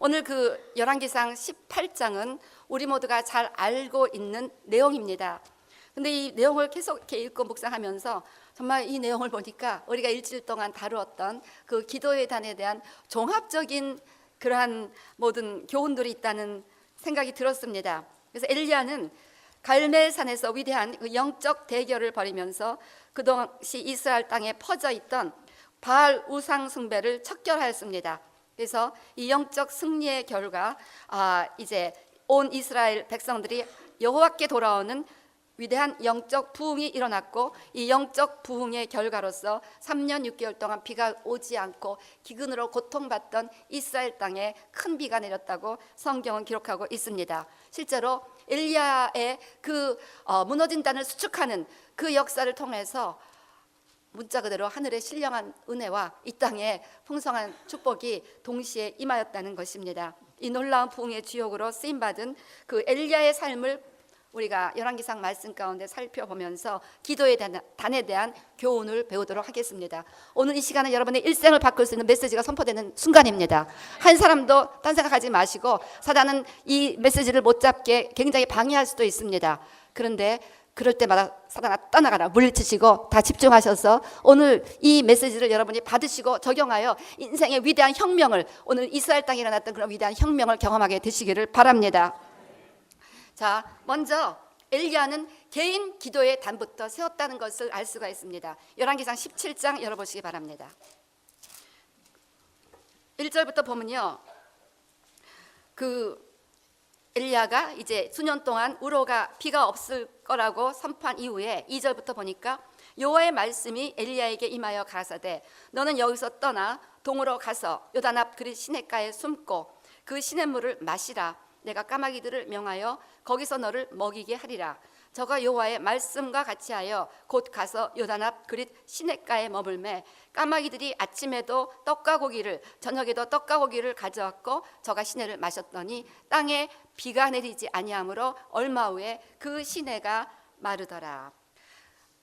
오늘 그 열왕기상 18장은 우리 모두가 잘 알고 있는 내용입니다. 근데 이 내용을 계속 이렇게 읽고 묵상하면서 정말 이 내용을 보니까 우리가 일주일 동안 다루었던 그 기도의 단에 대한 종합적인 그러한 모든 교훈들이 있다는 생각이 들었습니다. 그래서 엘리야는 갈멜산에서 위대한 그 영적 대결을 벌이면서 그 당시 이스라엘 땅에 퍼져 있던 바알 우상 숭배를 척결하였습니다. 그래서 이 영적 승리의 결과 이제 온 이스라엘 백성들이 여호와께 돌아오는 위대한 영적 부흥이 일어났고, 이 영적 부흥의 결과로서 3년 6개월 동안 비가 오지 않고 기근으로 고통받던 이스라엘 땅에 큰 비가 내렸다고 성경은 기록하고 있습니다. 실제로 엘리야의 그 무너진 단을 수축하는 그 역사를 통해서 문자 그대로 하늘의 신령한 은혜와 이 땅에 풍성한 축복이 동시에 임하였다는 것입니다. 이 놀라운 부흥의 주역으로 쓰임받은 그 엘리야의 삶을 우리가 열왕기상 말씀 가운데 살펴보면서 기도의 단에 대한 교훈을 배우도록 하겠습니다. 오늘 이 시간은 여러분의 일생을 바꿀 수 있는 메시지가 선포되는 순간입니다. 한 사람도 딴 생각하지 마시고, 사단은 이 메시지를 못 잡게 굉장히 방해할 수도 있습니다. 그런데 그럴 때마다 사단아 떠나가라 물리치시고 다 집중하셔서 오늘 이 메시지를 여러분이 받으시고 적용하여 인생의 위대한 혁명을, 오늘 이스라엘 땅에 일어났던 그런 위대한 혁명을 경험하게 되시기를 바랍니다. 자, 먼저 엘리야는 개인 기도의 단부터 세웠다는 것을 알 수가 있습니다. 열왕기상 17장 열어보시기 바랍니다. 1절부터 보면요, 그 엘리야가 이제 수년 동안 우로가 비가 없을 거라고 선포한 이후에 2절부터 보니까 여호와의 말씀이 엘리야에게 임하여 가라사대 너는 여기서 떠나 동으로 가서 요단 앞 그릿 시냇가에 숨고 그 시냇물을 마시라. 내가 까마귀들을 명하여 거기서 너를 먹이게 하리라. 저가 여호와의 말씀과 같이 하여 곧 가서 요단 앞 그릿 시냇가에 머물매 까마귀들이 아침에도 떡과 고기를 저녁에도 떡과 고기를 가져왔고 저가 시내를 마셨더니 땅에 비가 내리지 아니하므로 얼마 후에 그 시내가 마르더라.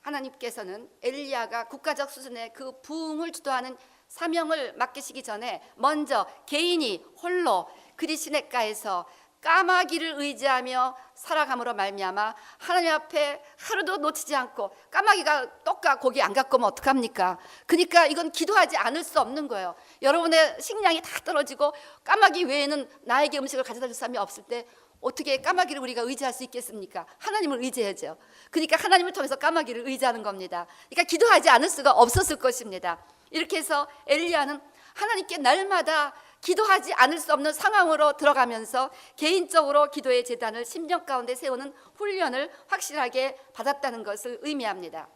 하나님께서는 엘리야가 국가적 수준의 그 부흥을 주도하는 사명을 맡기시기 전에 먼저 개인이 홀로 그릿 시냇가에서 까마귀를 의지하며 살아감으로 말미암아 하나님 앞에 하루도 놓치지 않고, 까마귀가 떡과 고기 안 갖고 오면 어떡합니까? 그러니까 이건 기도하지 않을 수 없는 거예요. 여러분의 식량이 다 떨어지고 까마귀 외에는 나에게 음식을 가져다 줄 사람이 없을 때 어떻게 까마귀를 우리가 의지할 수 있겠습니까? 하나님을 의지해야죠. 그러니까 하나님을 통해서 까마귀를 의지하는 겁니다. 그러니까 기도하지 않을 수가 없었을 것입니다. 이렇게 해서 엘리야는 하나님께 날마다 기도하지 않을 수 없는 상황으로 들어가면서 개인적으로 기도의 제단을 10년 가운데 세우는 훈련을 확실하게 받았다는 것을 의미합니다.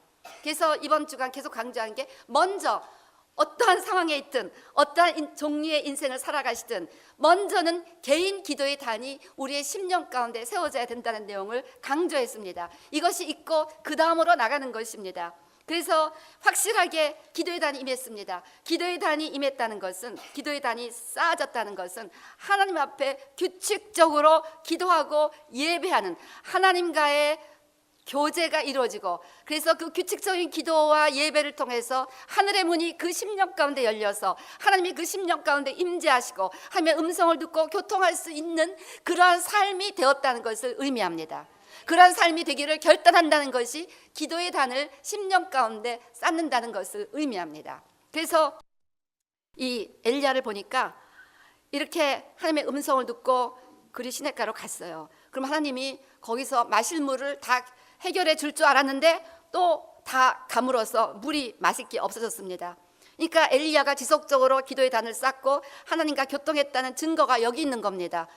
그래서 이번 주간 계속 강조한 게, 먼저 어떠한 상황에 있든 어떠한 종류의 인생을 살아가시든 먼저는 개인 기도의 단이 우리의 10년 가운데 세워져야 된다는 내용을 강조했습니다. 이것이 있고 그 다음으로 나가는 것입니다. 그래서 확실하게 기도의 단이 임했습니다. 기도의 단이 임했다는 것은, 기도의 단이 쌓아졌다는 것은 하나님 앞에 규칙적으로 기도하고 예배하는 하나님과의 교제가 이루어지고, 그래서 그 규칙적인 기도와 예배를 통해서 하늘의 문이 그 10년 가운데 열려서 하나님이 그 10년 가운데 임재하시고 하나님의 음성을 듣고 교통할 수 있는 그러한 삶이 되었다는 것을 의미합니다. 그러한 삶이 되기를 결단한다는 것이 기도의 단을 10년 가운데 쌓는다는 것을 의미합니다. 그래서 이 엘리야를 보니까 이렇게 하나님의 음성을 듣고 그리 시냇가로 갔어요. 그럼 하나님이 거기서 마실 물을 다 해결해 줄 줄 알았는데 또 다 가물어서 물이 마실 게 없어졌습니다. 그러니까 엘리야가 지속적으로 기도의 단을 쌓고 하나님과 교통했다는 증거가 여기 있는 겁니다.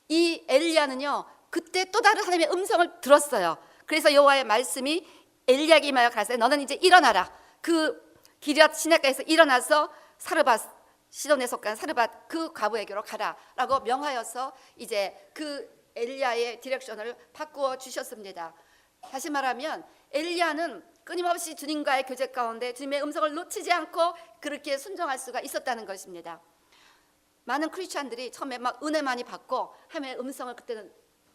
이 엘리야는요, 그때 또 다른 하나님의 음성을 들었어요. 그래서 여호와의 말씀이 엘리야에게 임하여 가라사대 너는 이제 일어나라. 그 기럇 시냇가에서 일어나서 사르밧, 시돈에 속한 사르밧 그 과부에게로 가라라고 명하여서 이제 그 엘리야의 디렉션을 바꾸어 주셨습니다. 다시 말하면 엘리야는 끊임없이 주님과의 교제 가운데 주님의 음성을 놓치지 않고 그렇게 순종할 수가 있었다는 것입니다. 많은 크리스찬들이 처음에 막 은혜 많이 받고 하나님의 음성을 그때는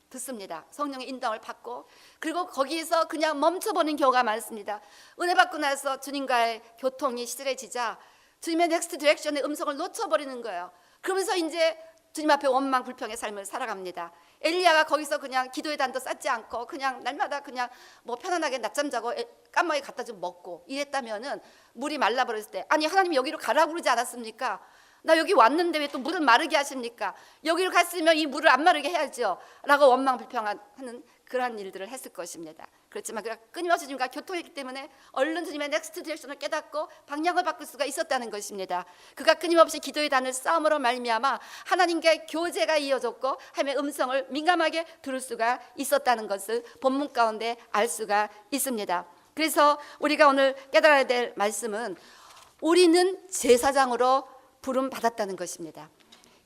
듣습니다. 성령의 인도를 받고, 그리고 거기에서 그냥 멈춰버리는 경우가 많습니다. 은혜 받고 나서 주님과의 교통이 시들해지자 주님의 넥스트 디렉션의 음성을 놓쳐버리는 거예요. 그러면서 이제 주님 앞에 원망 불평의 삶을 살아갑니다. 엘리야가 거기서 그냥 기도의 단도 쌓지 않고 그냥 날마다 그냥 뭐 편안하게 낮잠 자고 까마귀 갖다 좀 먹고 이랬다면은 물이 말라버렸을 때, 아니 하나님이 여기로 가라고 그러지 않았습니까? 나 여기 왔는데 왜 또 물은 마르게 하십니까? 여기로 갔으면 이 물을 안 마르게 해야죠 라고 원망 불평하는 그러한 일들을 했을 것입니다. 그렇지만 그가 끊임없이 주님과 교통했기 때문에 얼른 주님의 넥스트 디렉션을 깨닫고 방향을 바꿀 수가 있었다는 것입니다. 그가 끊임없이 기도의 단을 싸움으로 말미암아 하나님과의 교제가 이어졌고 하나님의 음성을 민감하게 들을 수가 있었다는 것을 본문 가운데 알 수가 있습니다. 그래서 우리가 오늘 깨달아야 될 말씀은 우리는 제사장으로 부름 받았다는 것입니다.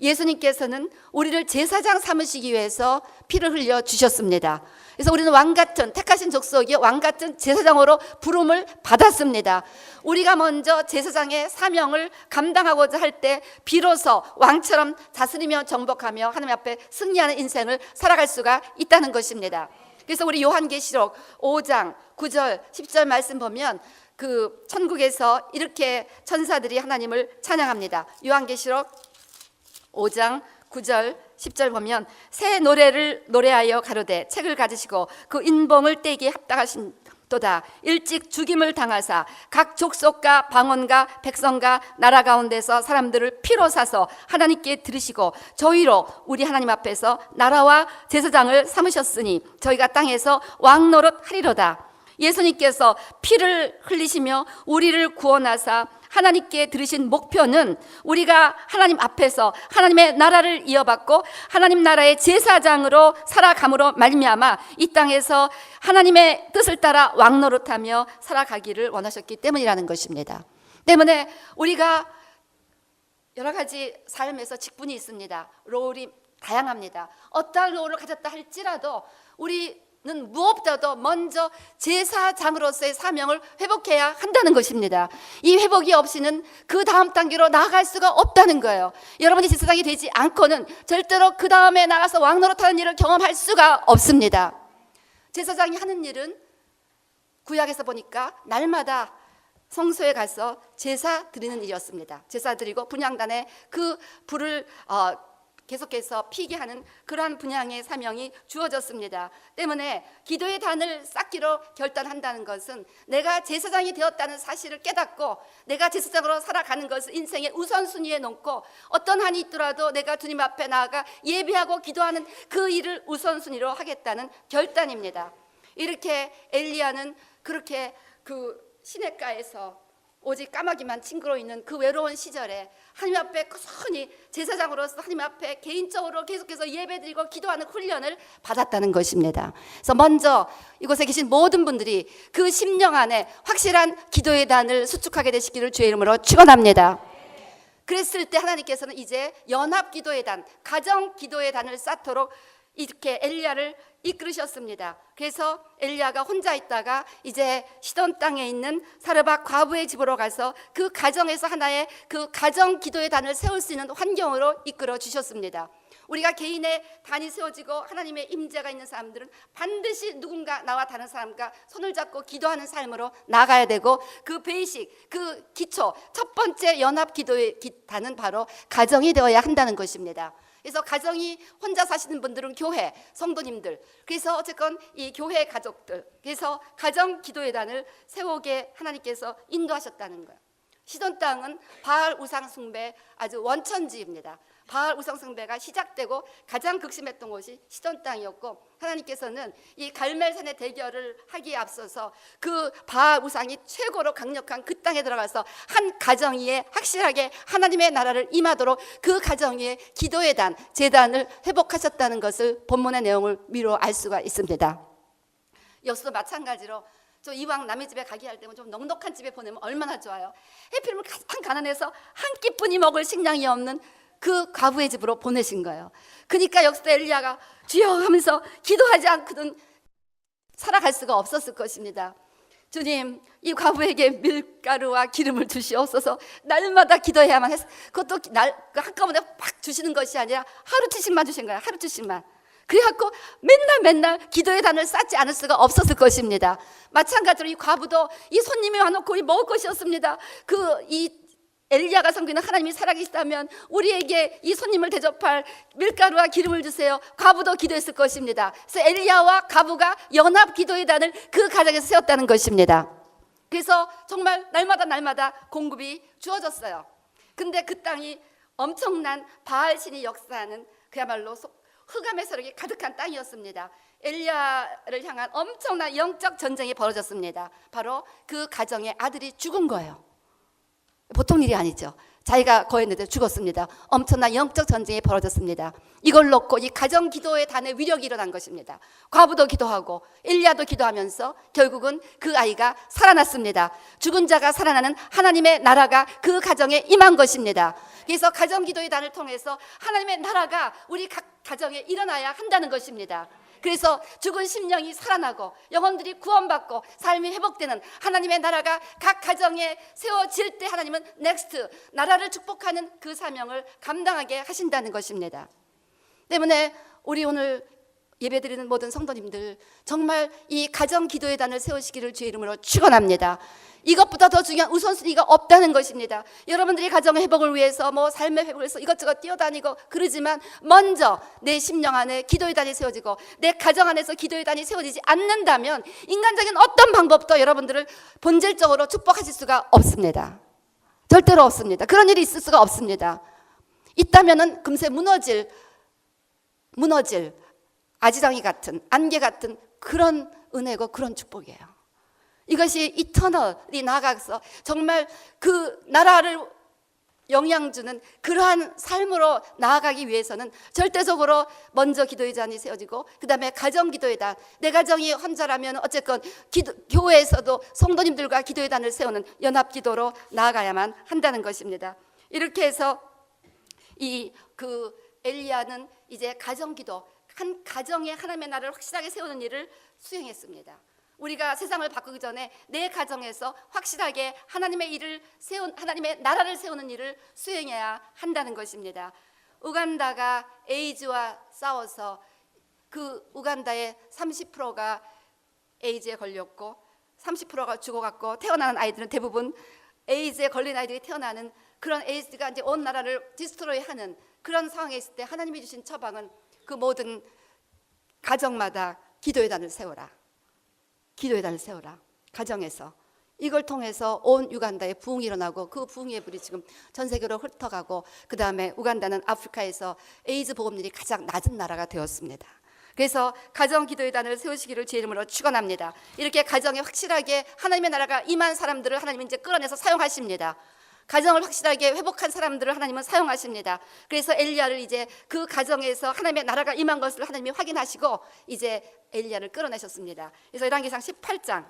예수님께서는 우리를 제사장 삼으시기 위해서 피를 흘려 주셨습니다. 그래서 우리는 왕같은 택하신 족속이 왕같은 제사장으로 부름을 받았습니다. 우리가 먼저 제사장의 사명을 감당하고자 할 때 비로소 왕처럼 다스리며 정복하며 하나님 앞에 승리하는 인생을 살아갈 수가 있다는 것입니다. 그래서 우리 요한계시록 5장 9절 10절 말씀 보면 그 천국에서 이렇게 천사들이 하나님을 찬양합니다. 요한계시록 5장 9절 10절 보면 새 노래를 노래하여 가로되 책을 가지시고 그 인봉을 떼기에 합당하신 도다. 일찍 죽임을 당하사 각 족속과 방언과 백성과 나라 가운데서 사람들을 피로 사서 하나님께 들으시고 저희로 우리 하나님 앞에서 나라와 제사장을 삼으셨으니 저희가 땅에서 왕노릇 하리로다. 예수님께서 피를 흘리시며 우리를 구원하사 하나님께 들으신 목표는 우리가 하나님 앞에서 하나님의 나라를 이어받고 하나님 나라의 제사장으로 살아감으로 말미암아 이 땅에서 하나님의 뜻을 따라 왕노릇하며 살아가기를 원하셨기 때문이라는 것입니다. 때문에 우리가 여러 가지 삶에서 직분이 있습니다. 롤이 다양합니다. 어떠한 롤을 가졌다 할지라도 우리는 무엇보다도 먼저 제사장으로서의 사명을 회복해야 한다는 것입니다. 이 회복이 없이는 그 다음 단계로 나아갈 수가 없다는 거예요. 여러분이 제사장이 되지 않고는 절대로 그 다음에 나가서 왕노릇하는 일을 경험할 수가 없습니다. 제사장이 하는 일은 구약에서 보니까 날마다 성소에 가서 제사 드리는 일이었습니다. 제사 드리고 분향단에 그 불을 계속해서 피게 하는 그러한 분향의 사명이 주어졌습니다. 때문에 기도의 단을 쌓기로 결단한다는 것은 내가 제사장이 되었다는 사실을 깨닫고 내가 제사장으로 살아가는 것을 인생의 우선순위에 놓고 어떤 한이 있더라도 내가 주님 앞에 나아가 예배하고 기도하는 그 일을 우선순위로 하겠다는 결단입니다. 이렇게 엘리야는 그렇게 그 시냇가에서 오직 까마귀만 징그러 있는 그 외로운 시절에 하나님 앞에 꾸준히 제사장으로서 하나님 앞에 개인적으로 계속해서 예배드리고 기도하는 훈련을 받았다는 것입니다. 그래서 먼저 이곳에 계신 모든 분들이 그 심령 안에 확실한 기도의 단을 수축하게 되시기를 주의 이름으로 축원합니다. 그랬을 때 하나님께서는 이제 연합 기도의 단, 가정 기도의 단을 쌓도록 이렇게 엘리야를 이끌으셨습니다. 그래서 엘리야가 혼자 있다가 이제 시돈 땅에 있는 사르밧 과부의 집으로 가서 그 가정에서 하나의 그 가정 기도의 단을 세울 수 있는 환경으로 이끌어 주셨습니다. 우리가 개인의 단이 세워지고 하나님의 임재가 있는 사람들은 반드시 누군가 나와 다른 사람과 손을 잡고 기도하는 삶으로 나가야 되고 그 베이식, 그 기초, 첫 번째 연합 기도의 단은 바로 가정이 되어야 한다는 것입니다. 그래서 가정이 혼자 사시는 분들은 교회, 성도님들, 그래서 어쨌건 이 교회 가족들, 그래서 가정 기도의 단을 세우게 하나님께서 인도하셨다는 거예요. 시돈 땅은 바알 우상 숭배 아주 원천지입니다. 바알 우상 숭배가 시작되고 가장 극심했던 곳이 시돈 땅이었고 하나님께서는 이 갈멜산의 대결을 하기에 앞서서 그 바알 우상이 최고로 강력한 그 땅에 들어가서 한 가정 위에 확실하게 하나님의 나라를 임하도록 그 가정 위에 기도의 단, 제단을 회복하셨다는 것을 본문의 내용을 미로 알 수가 있습니다. 역시도 마찬가지로 저 이왕 남의 집에 가게 할 때면 좀 넉넉한 집에 보내면 얼마나 좋아요. 해필이면 가장 가난해서 한 끼뿐이 먹을 식량이 없는 그 과부의 집으로 보내신 거예요. 그러니까 역시도 엘리야가 주여 하면서 기도하지 않고는 살아갈 수가 없었을 것입니다. 주님, 이 과부에게 밀가루와 기름을 주시옵소서. 날마다 기도해야만 했어. 그것도 한꺼번에 팍 주시는 것이 아니라 하루치씩만 주신 거예요. 하루치씩만. 그래갖고 맨날 기도의 단을 쌓지 않을 수가 없었을 것입니다. 마찬가지로 이 과부도 이 손님이 와놓고 이 먹을 것이 없습니다. 이 엘리야가 섬기는 하나님이 살아계시다면 우리에게 이 손님을 대접할 밀가루와 기름을 주세요. 과부도 기도했을 것입니다. 그래서 엘리야와 과부가 연합 기도의 단을 그 가정에서 세웠다는 것입니다. 그래서 정말 날마다 공급이 주어졌어요. 근데 그 땅이 엄청난 바알 신이 역사하는 그야말로 흑암의 세력이 가득한 땅이었습니다. 엘리야를 향한 엄청난 영적 전쟁이 벌어졌습니다. 바로 그 가정의 아들이 죽은 거예요. 보통 일이 아니죠. 자기가 거했는데 죽었습니다. 엄청난 영적 전쟁이 벌어졌습니다. 이걸 놓고 이 가정 기도의 단의 위력이 일어난 것입니다. 과부도 기도하고 엘리야도 기도하면서 결국은 그 아이가 살아났습니다. 죽은 자가 살아나는 하나님의 나라가 그 가정에 임한 것입니다. 그래서 가정 기도의 단을 통해서 하나님의 나라가 우리 각 가정에 일어나야 한다는 것입니다. 그래서 죽은 심령이 살아나고 영혼들이 구원받고 삶이 회복되는 하나님의 나라가 각 가정에 세워질 때 하나님은 넥스트 나라를 축복하는 그 사명을 감당하게 하신다는 것입니다. 때문에 우리 오늘 예배드리는 모든 성도님들 정말 이 가정 기도의 단을 세우시기를 주의 이름으로 축원합니다. 이것보다 더 중요한 우선순위가 없다는 것입니다. 여러분들이 가정의 회복을 위해서 삶의 회복을 위해서 이것저것 뛰어다니고 그러지만 먼저 내 심령 안에 기도의 단이 세워지고 내 가정 안에서 기도의 단이 세워지지 않는다면 인간적인 어떤 방법도 여러분들을 본질적으로 축복하실 수가 없습니다. 절대로 없습니다. 그런 일이 있을 수가 없습니다. 있다면은 금세 무너질 아지랑이 같은 안개 같은 그런 은혜고 그런 축복이에요. 이것이 이터널이 나아가서 정말 그 나라를 영향주는 그러한 삶으로 나아가기 위해서는 절대적으로 먼저 기도의 잔이 세워지고 그 다음에 가정 기도의 단, 내 가정이 혼자라면 어쨌건 교회에서도 성도님들과 기도의 단을 세우는 연합 기도로 나아가야만 한다는 것입니다. 이렇게 해서 그 엘리야는 이제 가정 기도, 한 가정에 하나님의 나라를 확실하게 세우는 일을 수행했습니다. 우리가 세상을 바꾸기 전에 내 가정에서 확실하게 하나님의 나라를 세우는 일을 수행해야 한다는 것입니다. 우간다가 에이즈와 싸워서 그 우간다의 30%가 에이즈에 걸렸고 30%가 죽어갔고 태어나는 아이들은 대부분 에이즈에 걸린 아이들이 태어나는 그런 에이즈가 이제 온 나라를 디스트로이하는 그런 상황에 있을 때 하나님이 주신 처방은 그 모든 가정마다 기도의 단을 세워라. 기도의 단을 세워라. 가정에서. 이걸 통해서 온 우간다에 부흥이 일어나고 그 부흥의 불이 지금 전 세계로 흩어가고 그 다음에 우간다는 아프리카에서 에이즈 보험률이 가장 낮은 나라가 되었습니다. 그래서 가정 기도의 단을 세우시기를 주의 이름으로 축원합니다. 이렇게 가정에 확실하게 하나님의 나라가 임한 사람들을 하나님은 이제 끌어내서 사용하십니다. 가정을 확실하게 회복한 사람들을 하나님은 사용하십니다. 그래서 엘리야를 이제 그 가정에서 하나님의 나라가 임한 것을 하나님이 확인하시고 이제 엘리야를 끌어내셨습니다. 그래서 열왕기상 18장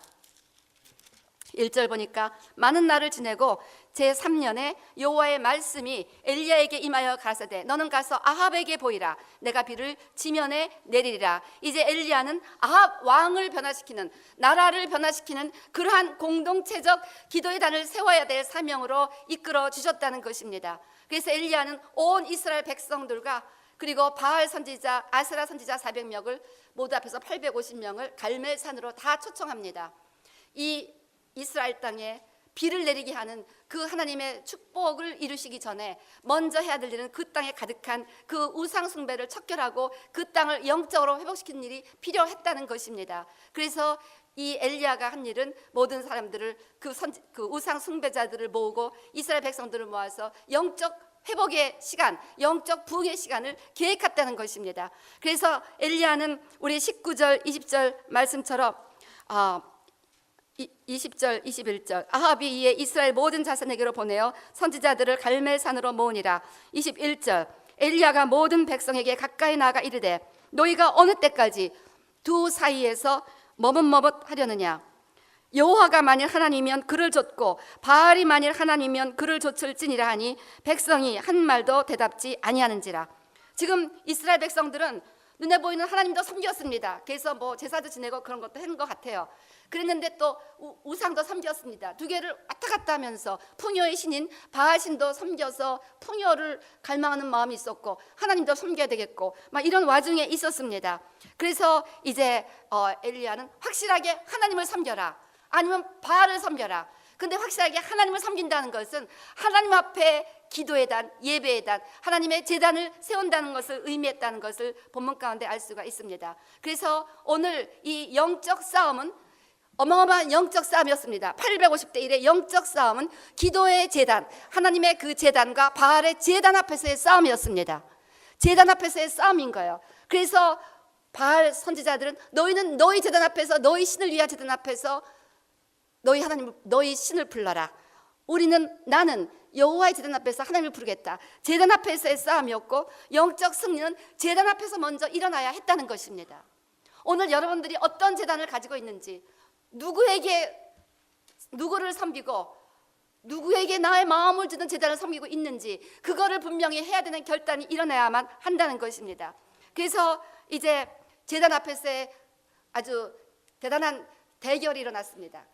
1절 보니까 많은 날을 지내고 제3년에 여호와의 말씀이 엘리야에게 임하여 가라사대 너는 가서 아합에게 보이라 내가 비를 지면에 내리리라. 이제 엘리야는 아합 왕을 변화시키는 나라를 변화시키는 그러한 공동체적 기도의 단을 세워야 될 사명으로 이끌어 주셨다는 것입니다. 그래서 엘리야는 온 이스라엘 백성들과 그리고 바알 선지자 아세라 선지자 400명을 모두 합해서 850명을 갈멜산으로 다 초청합니다. 이 이스라엘 땅에 비를 내리게 하는 그 하나님의 축복을 이루시기 전에 먼저 해야 될 일은 그 땅에 가득한 그 우상 숭배를 척결하고 그 땅을 영적으로 회복시키는 일이 필요했다는 것입니다. 그래서 이 엘리야가 한 일은 모든 사람들을 그 우상 숭배자들을 모으고 이스라엘 백성들을 모아서 영적 회복의 시간, 영적 부흥의 시간을 계획했다는 것입니다. 그래서 엘리야는 우리 19절, 20절 말씀처럼 20절, 21절 아합이 이에 이스라엘 모든 자손에게로 보내어 선지자들을 갈멜산으로 모으니라. 21절 엘리야가 모든 백성에게 가까이 나아가 이르되 너희가 어느 때까지 두 사이에서 머뭇머뭇하려느냐. 여호와가 만일 하나님이면 그를 좇고 바알이 만일 하나님이면 그를 좇을지니라 하니 백성이 한 말도 대답지 아니하는지라. 지금 이스라엘 백성들은 눈에 보이는 하나님도 섬겼습니다. 그래서 제사도 지내고 그런 것도 한 것 같아요. 그랬는데 또 우상도 섬겼습니다. 두 개를 왔다 갔다 하면서 풍요의 신인 바알신도 섬겨서 풍요를 갈망하는 마음이 있었고 하나님도 섬겨야 되겠고 막 이런 와중에 있었습니다. 그래서 이제 엘리야는 확실하게 하나님을 섬겨라 아니면 바알을 섬겨라. 근데 확실하게 하나님을 섬긴다는 것은 하나님 앞에 기도의 단, 예배의 단, 하나님의 제단을 세운다는 것을 의미했다는 것을 본문 가운데 알 수가 있습니다. 그래서 오늘 이 영적 싸움은 어마어마한 영적 싸움이었습니다. 850대 1의 영적 싸움은 기도의 제단, 하나님의 그 제단과 바알의 제단 앞에서의 싸움이었습니다. 제단 앞에서의 싸움인 거예요. 그래서 바알 선지자들은 너희는 너희 제단 앞에서, 너희 신을 위한 제단 앞에서 너희 하나님, 너희 신을 불러라. 나는 여호와의 제단 앞에서 하나님을 부르겠다. 제단 앞에서의 싸움이었고, 영적 승리는 제단 앞에서 먼저 일어나야 했다는 것입니다. 오늘 여러분들이 어떤 제단을 가지고 있는지, 누구를 섬기고 누구에게 나의 마음을 주는 제단을 섬기고 있는지, 그거를 분명히 해야 되는 결단이 일어나야만 한다는 것입니다. 그래서 이제 제단 앞에서의 아주 대단한 대결이 일어났습니다.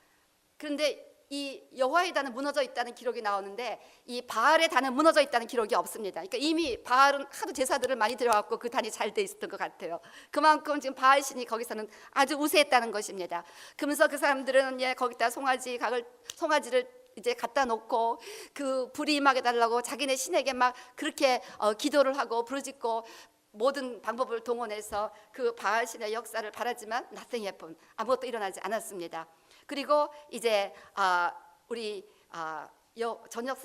그런데 이 여호와의 단은 무너져 있다는 기록이 나오는데 이 바알의 단은 무너져 있다는 기록이 없습니다. 그러니까 이미 바알은 하도 제사들을 많이 들여갖고 그 단이 잘 돼 있었던 것 같아요. 그만큼 지금 바알 신이 거기서는 아주 우세했다는 것입니다. 그러면서 그 사람들은 거기다 송아지를 이제 갖다 놓고 그 불이 임하게 달라고 자기네 신에게 막 그렇게 기도를 하고 부르짖고 모든 방법을 동원해서 그 바알 신의 역사를 바라지만 nothing happened. 아무것도 일어나지 않았습니다. 그리고 이제 우리 저녁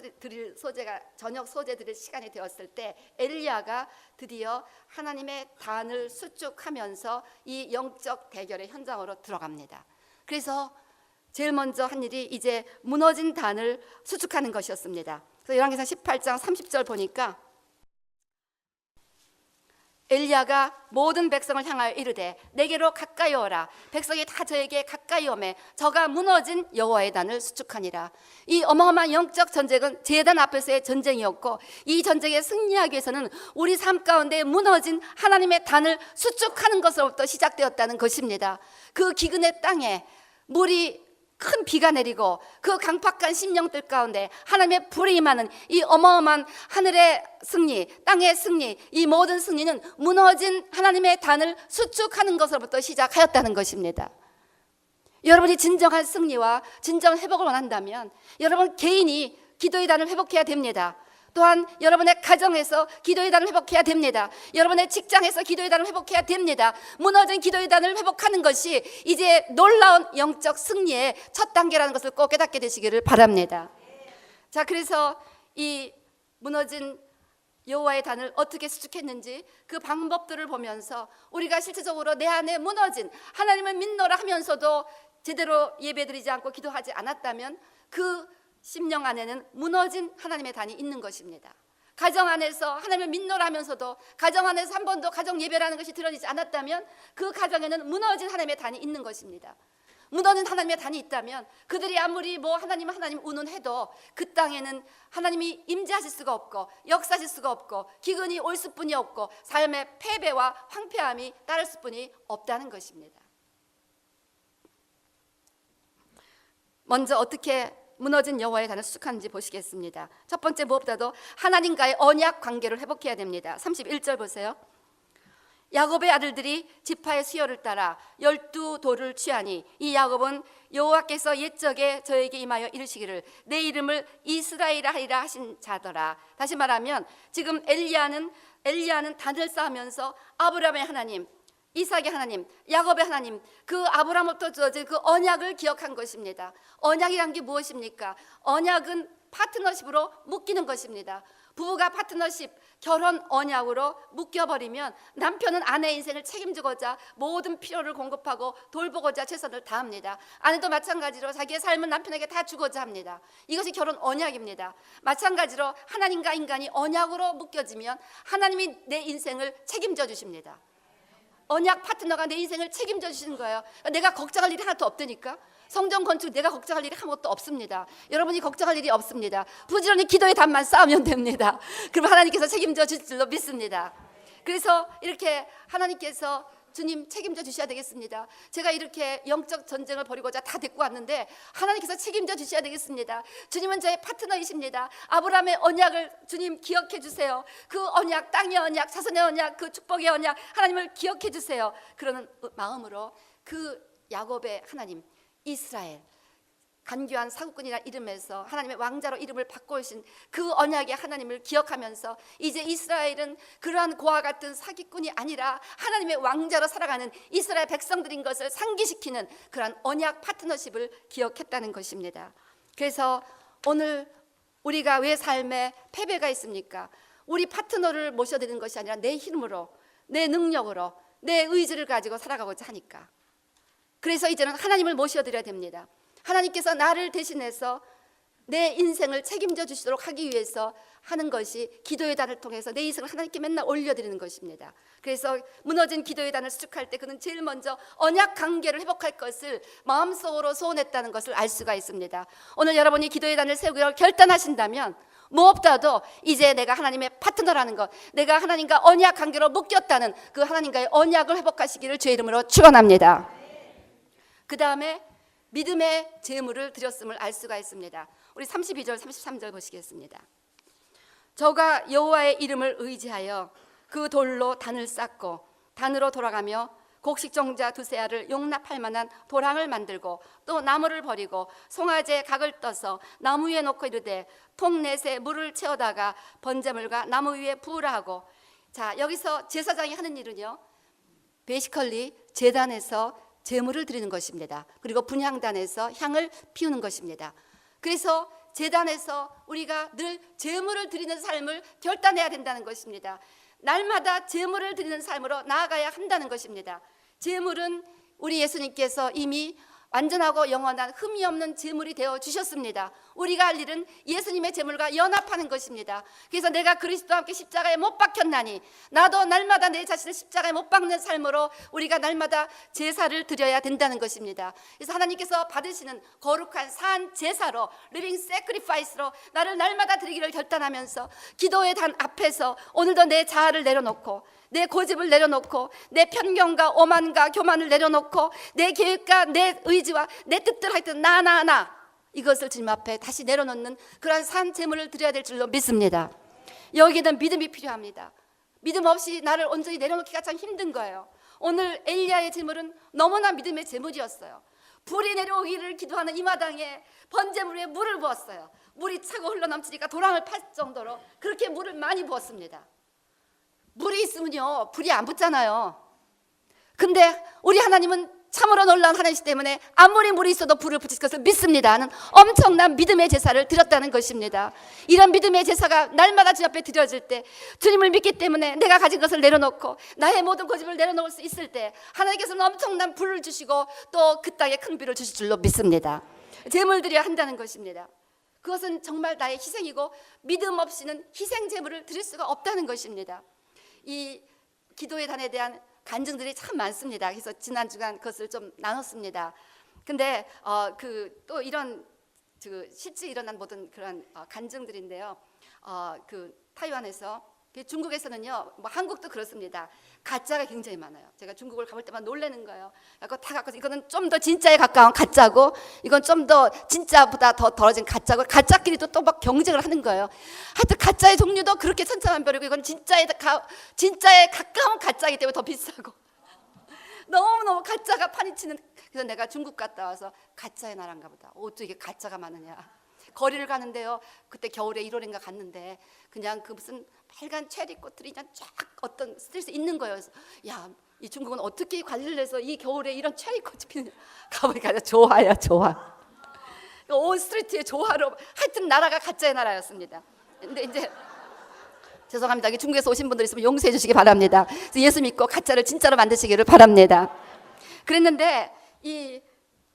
소재 드릴 시간이 되었을 때 엘리야가 드디어 하나님의 단을 수축하면서 이 영적 대결의 현장으로 들어갑니다. 그래서 제일 먼저 한 일이 이제 무너진 단을 수축하는 것이었습니다. 그래서 열왕기상 18장 30절 보니까 엘리야가 모든 백성을 향하여 이르되 내게로 가까이 오라. 백성이 다 저에게 가까이 오매 저가 무너진 여호와의 단을 수축하니라. 이 어마어마한 영적 전쟁은 제단 앞에서의 전쟁이었고, 이 전쟁에 승리하기 위해서는 우리 삶 가운데 무너진 하나님의 단을 수축하는 것으로부터 시작되었다는 것입니다. 그 기근의 땅에 큰 비가 내리고 그 강팍한 심령들 가운데 하나님의 불이 임하는 이 어마어마한 하늘의 승리, 땅의 승리, 이 모든 승리는 무너진 하나님의 단을 수축하는 것으로부터 시작하였다는 것입니다. 여러분이 진정한 승리와 진정한 회복을 원한다면 여러분 개인이 기도의 단을 회복해야 됩니다. 또한 여러분의 가정에서 기도의 단을 회복해야 됩니다. 여러분의 직장에서 기도의 단을 회복해야 됩니다. 무너진 기도의 단을 회복하는 것이 이제 놀라운 영적 승리의 첫 단계라는 것을 꼭 깨닫게 되시기를 바랍니다. 자, 그래서 이 무너진 여호와의 단을 어떻게 수축했는지 그 방법들을 보면서 우리가 실질적으로 내 안에 무너진, 하나님을 믿노라 하면서도 제대로 예배드리지 않고 기도하지 않았다면 그 심령 안에는 무너진 하나님의 단이 있는 것입니다. 가정 안에서 하나님을 믿노라 하면서도 가정 안에서 한 번도 가정 예배라는 것이 드러지지 않았다면 그 가정에는 무너진 하나님의 단이 있는 것입니다. 무너진 하나님의 단이 있다면 그들이 아무리 하나님 운운해도 그 땅에는 하나님이 임재하실 수가 없고 역사하실 수가 없고 기근이 올 수뿐이 없고 삶의 패배와 황폐함이 따를 수뿐이 없다는 것입니다. 먼저 어떻게 무너진 여호와의 단을 수축하는지 보시겠습니다. 첫 번째, 무엇보다도 하나님과의 언약 관계를 회복해야 됩니다. 31절 보세요. 야곱의 아들들이 지파의 수요를 따라 12돌을 취하니 이 야곱은 여호와께서 옛적에 저에게 임하여 이르시기를 내 이름을 이스라엘이라 하리라 하신 자더라. 다시 말하면 지금 엘리야는 단을 쌓으면서 아브라함의 하나님, 이삭의 하나님, 야곱의 하나님, 그 아브라함부터 주어진 그 언약을 기억한 것입니다. 언약이란 게 무엇입니까? 언약은 파트너십으로 묶이는 것입니다. 부부가 파트너십, 결혼 언약으로 묶여버리면 남편은 아내의 인생을 책임지고자 모든 필요를 공급하고 돌보고자 최선을 다합니다. 아내도 마찬가지로 자기의 삶은 남편에게 다 주고자 합니다. 이것이 결혼 언약입니다. 마찬가지로 하나님과 인간이 언약으로 묶여지면 하나님이 내 인생을 책임져 주십니다. 언약 파트너가 내 인생을 책임져 주시는 거예요. 내가 걱정할 일이 하나도 없다니까. 성전 건축 내가 걱정할 일이 아무것도 없습니다. 여러분이 걱정할 일이 없습니다. 부지런히 기도의 단만 쌓으면 됩니다. 그럼 하나님께서 책임져 주실 줄로 믿습니다. 그래서 이렇게 하나님께서 주님 책임져 주셔야 되겠습니다. 제가 이렇게 영적 전쟁을 벌이고자 다 데리고 왔는데 하나님께서 책임져 주셔야 되겠습니다. 주님은 저의 파트너이십니다. 아브라함의 언약을 주님 기억해 주세요. 그 언약, 땅의 언약, 자손의 언약, 그 축복의 언약 하나님을 기억해 주세요. 그러는 마음으로 그 야곱의 하나님 이스라엘, 간교한 사국군이라는 이름에서 하나님의 왕자로 이름을 바꿔오신 그 언약의 하나님을 기억하면서 이제 이스라엘은 그러한 고와 같은 사기꾼이 아니라 하나님의 왕자로 살아가는 이스라엘 백성들인 것을 상기시키는 그러한 언약 파트너십을 기억했다는 것입니다. 그래서 오늘 우리가 왜 삶에 패배가 있습니까? 우리 파트너를 모셔드리는 것이 아니라 내 힘으로, 내 능력으로, 내 의지를 가지고 살아가고자 하니까. 그래서 이제는 하나님을 모셔드려야 됩니다. 하나님께서 나를 대신해서 내 인생을 책임져 주시도록 하기 위해서 하는 것이 기도의 단을 통해서 내 인생을 하나님께 맨날 올려드리는 것입니다. 그래서 무너진 기도의 단을 수축할 때 그는 제일 먼저 언약 관계를 회복할 것을 마음속으로 소원했다는 것을 알 수가 있습니다. 오늘 여러분이 기도의 단을 세우기로 결단하신다면 무엇보다도 이제 내가 하나님의 파트너라는 것, 내가 하나님과 언약 관계로 묶였다는 그 하나님과의 언약을 회복하시기를 주의 이름으로 축원합니다. 그 다음에 믿음의 제물을 드렸음을 알 수가 있습니다. 우리 32절 33절 보시겠습니다. 저가 여호와의 이름을 의지하여 그 돌로 단을 쌓고 단으로 돌아가며 곡식종자 두세 알을 용납할 만한 도랑을 만들고 또 나무를 버리고 송아지의 각을 떠서 나무 위에 놓고 이르되 통 넷에 물을 채워다가 번제물과 나무 위에 부으라 하고. 자, 여기서 제사장이 하는 일은요, 베이시컬리 제단에서 제물을 드리는 것입니다. 그리고 분향단에서 향을 피우는 것입니다. 그래서 제단에서 우리가 늘 제물을 드리는 삶을 결단해야 된다는 것입니다. 날마다 제물을 드리는 삶으로 나아가야 한다는 것입니다. 제물은 우리 예수님께서 이미 완전하고 영원한 흠이 없는 제물이 되어 주셨습니다. 우리가 할 일은 예수님의 제물과 연합하는 것입니다. 그래서 내가 그리스도와 함께 십자가에 못 박혔나니 나도 날마다 내 자신을 십자가에 못 박는 삶으로 우리가 날마다 제사를 드려야 된다는 것입니다. 그래서 하나님께서 받으시는 거룩한 산 제사로, 리빙 세크리파이스로 나를 날마다 드리기를 결단하면서 기도의 단 앞에서 오늘도 내 자아를 내려놓고 내 고집을 내려놓고 내 편견과 오만과 교만을 내려놓고 내 계획과 내 의지와 내 뜻대로 하여튼 나 이것을 주님 앞에 다시 내려놓는 그러한 산 제물을 드려야 될 줄로 믿습니다. 여기는 믿음이 필요합니다. 믿음 없이 나를 온전히 내려놓기가 참 힘든 거예요. 오늘 엘리야의 제물은 너무나 믿음의 제물이었어요. 불이 내려오기를 기도하는 이 마당에 번제물 위에 물을 부었어요. 물이 차고 흘러넘치니까 도랑을 팔 정도로 그렇게 물을 많이 부었습니다. 물이 있으면요 불이 안 붙잖아요. 근데 우리 하나님은 참으로 놀라운 하나님이시기 때문에 아무리 물이 있어도 불을 붙일 것을 믿습니다는 엄청난 믿음의 제사를 드렸다는 것입니다. 이런 믿음의 제사가 날마다 주님 앞에 드려질 때 주님을 믿기 때문에 내가 가진 것을 내려놓고 나의 모든 고집을 내려놓을 수 있을 때 하나님께서는 엄청난 불을 주시고 또 그 땅에 큰 비를 주실 줄로 믿습니다. 제물 드려야 한다는 것입니다. 그것은 정말 나의 희생이고 믿음 없이는 희생 제물을 드릴 수가 없다는 것입니다. 이 기도의 단에 대한 간증들이 참 많습니다. 그래서 지난 주간 그것을 좀 나눴습니다. 근데 또 이런 실제 일어난 모든 그런 간증들인데요. 타이완에서 중국에서는요, 뭐 한국도 그렇습니다. 가짜가 굉장히 많아요. 제가 중국을 가볼 때마다 놀라는 거예요. 다 갖고 이거는 좀 더 진짜에 가까운 가짜고, 이건 좀 더 진짜보다 더 덜어진 가짜고, 가짜끼리도 또 막 경쟁을 하는 거예요. 하여튼 가짜의 종류도 그렇게 천차만별이고, 이건 진짜에 가까운 가짜이기 때문에 더 비싸고 너무너무 가짜가 판이치는. 그래서 내가 중국 갔다 와서 가짜의 나라인가 보다. 어떻게 이게 가짜가 많으냐. 거리를 가는데요, 그때 겨울에 1월인가 갔는데 그냥 그 무슨 빨간 체리꽃들이 그냥 쫙 어떤 스트리트에 있는 거예요. 그래서 야, 이 중국은 어떻게 관리를 해서 이 겨울에 이런 체리꽃이 피느냐. 가보니까 조화야, 조화. 온 스트리트의 조화로, 하여튼 나라가 가짜의 나라였습니다. 근데 이제 죄송합니다. 중국에서 오신 분들 있으면 용서해 주시기 바랍니다. 예수 믿고 가짜를 진짜로 만드시기를 바랍니다. 그랬는데 이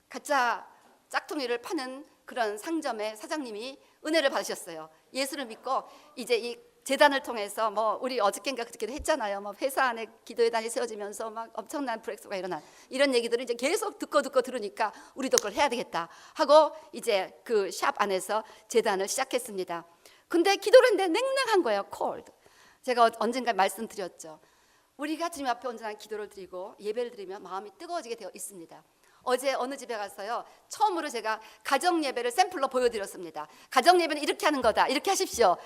가짜 짝퉁이를 파는 그런 상점의 사장님이 은혜를 받으셨어요. 예수를 믿고 이제 이 재단을 통해서 뭐 우리 어저께인가 그렇게도 했잖아요. 뭐 회사 안에 기도의 단이 세워지면서 막 엄청난 브레이크가 일어난 이런 얘기들을 이제 계속 듣고 들으니까 우리도 그걸 해야 되겠다 하고 이제 그 샵 안에서 재단을 시작했습니다. 근데 기도를 했는데 냉랭한 거예요. cold. 제가 언젠가 말씀드렸죠. 우리가 주님 앞에 온전한 기도를 드리고 예배를 드리면 마음이 뜨거워지게 되어 있습니다. 어제 어느 집에 가서요, 처음으로 제가 가정 예배를 샘플로 보여드렸습니다. 가정 예배는 이렇게 하는 거다, 이렇게 하십시오.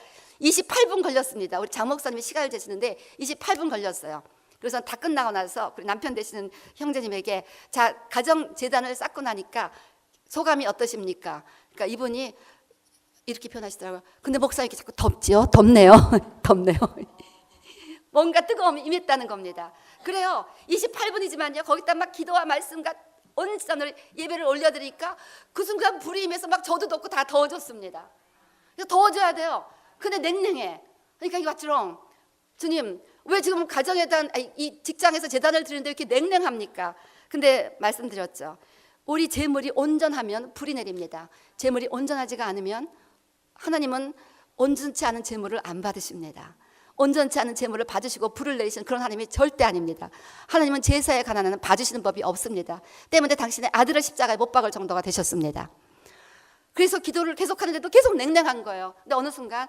28분 걸렸습니다. 우리 장 목사님이 시간을 재시는데 28분 걸렸어요. 그래서 다 끝나고 나서 남편 되시는 형제님에게 자, 가정 재단을 쌓고 나니까 소감이 어떠십니까? 그러니까 이분이 이렇게 표현하시더라고요. 근데 목사님께 자꾸 덥지요? 덥네요. 덥네요. 뭔가 뜨거움이 임했다는 겁니다. 그래요. 28분이지만요. 거기다 막 기도와 말씀과 온 시간으로 예배를 올려드리니까 그 순간 불이 임해서 막 저도 덥고 다 더워졌습니다. 그래서 더워져야 돼요. 근데 냉랭해. 그러니까 이것처럼 주님 왜 지금 가정에 대한 이 직장에서 제단을 드리는데 이렇게 냉랭합니까? 근데 말씀드렸죠. 우리 재물이 온전하면 불이 내립니다. 재물이 온전하지가 않으면 하나님은 온전치 않은 재물을 안 받으십니다. 온전치 않은 재물을 받으시고 불을 내리시는 그런 하나님이 절대 아닙니다. 하나님은 제사에 관한 한은 봐주시는 법이 없습니다. 때문에 당신의 아들을 십자가에 못 박을 정도가 되셨습니다. 그래서 기도를 계속하는데도 계속 냉랭한 거예요. 근데 어느 순간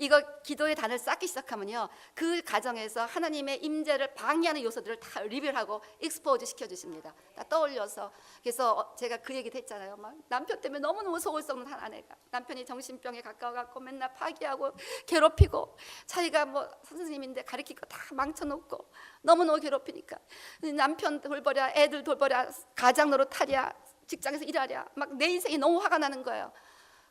이거 기도의 단을 쌓기 시작하면요, 그 가정에서 하나님의 임재를 방해하는 요소들을 다 리뷰하고 익스포즈 시켜주십니다. 다 떠올려서. 그래서 제가 그 얘기도 했잖아요. 막 남편 때문에 너무너무 속을 썩는 한 아내가, 남편이 정신병에 가까워갖고 맨날 파기하고 괴롭히고, 자기가 뭐 선생님인데 가르칠 거 다 망쳐놓고 너무너무 괴롭히니까 남편 돌보랴, 애들 돌보랴, 가장 노릇하랴, 직장에서 일하랴, 막 내 인생이 너무 화가 나는 거예요.